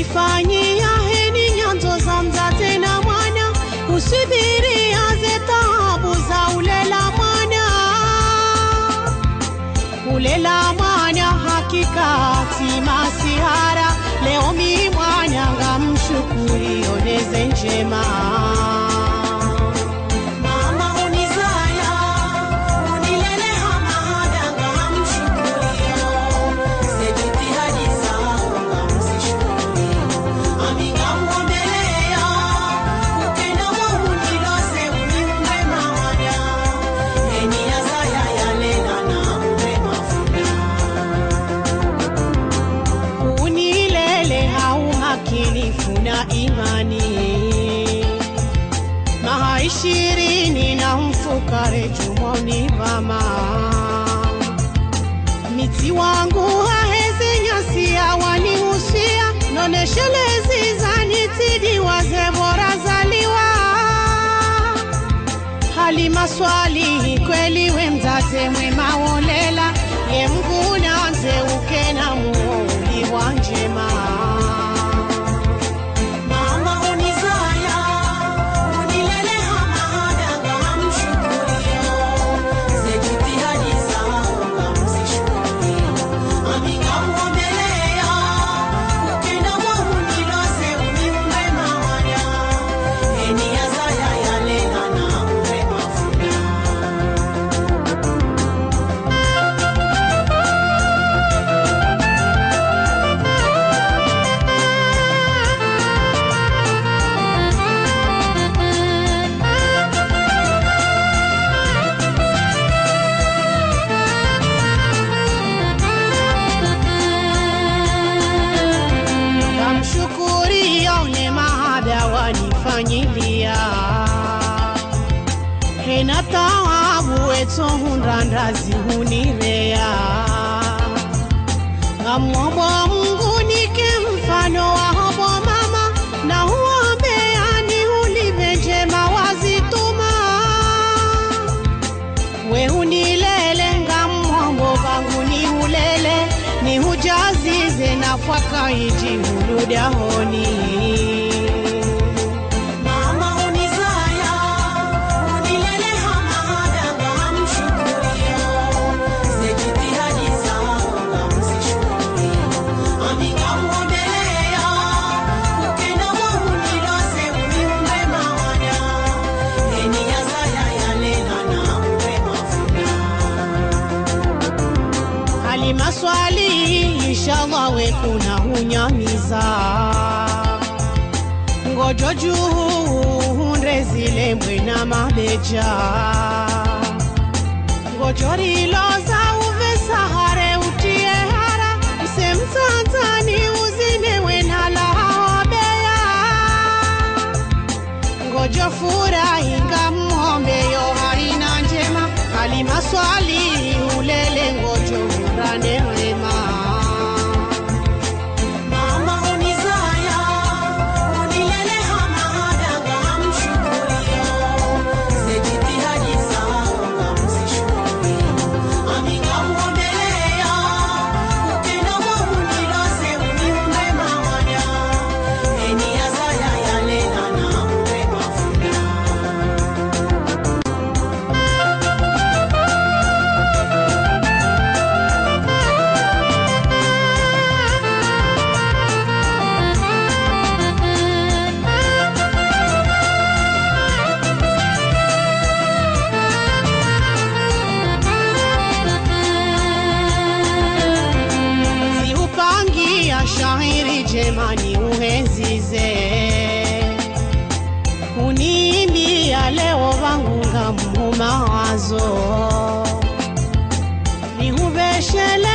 wanifanyia heni nyanzo za mzazi na mwana, usibiri aze taabu za ulela mwana. Ulela mwana hakika tima sihara, leo mi mwana ngamshukuri oneze njema. Kuna imani maha 20 na mfukare jumoni mama. Miti wangu hahezi nyasia wanihusia, noneshelezi za nitidi waze bora zaliwa. Hali maswali kweli we mzaze mwema wolela, ye mguna nze ukena muoli wanjema. Fanyilia hena taabu weto hunrandazi hunirea. Ngamwombo Mungu nike mfano wa hobo mama, na huombeani ulive njema wazituma. We hunilele ngamwombo bangu ni ulele, ni hujazize na faka iji huludahoni. Maswali inshallah we kuna hunyamiza, ngojo juu hundrezile mwena mabeja. Ngojo riloza uve sahare utie hara, mse mtanzani uzine wena laha beya. Ngojo fura inga mwombe yo haina njema, hali maswali ulele ngojo urane wema. Mama unizaya unilele hama daga mshukurio, sejiti haji sawa msishukurio. Amiga mwambelea ukenda mwahunilose uniumbe mawanya, eni azaya yalena na uwe mafuna. Shahiri jemani uhenzize, uniimbia leo vangu ngamu mawazo, nihubeshele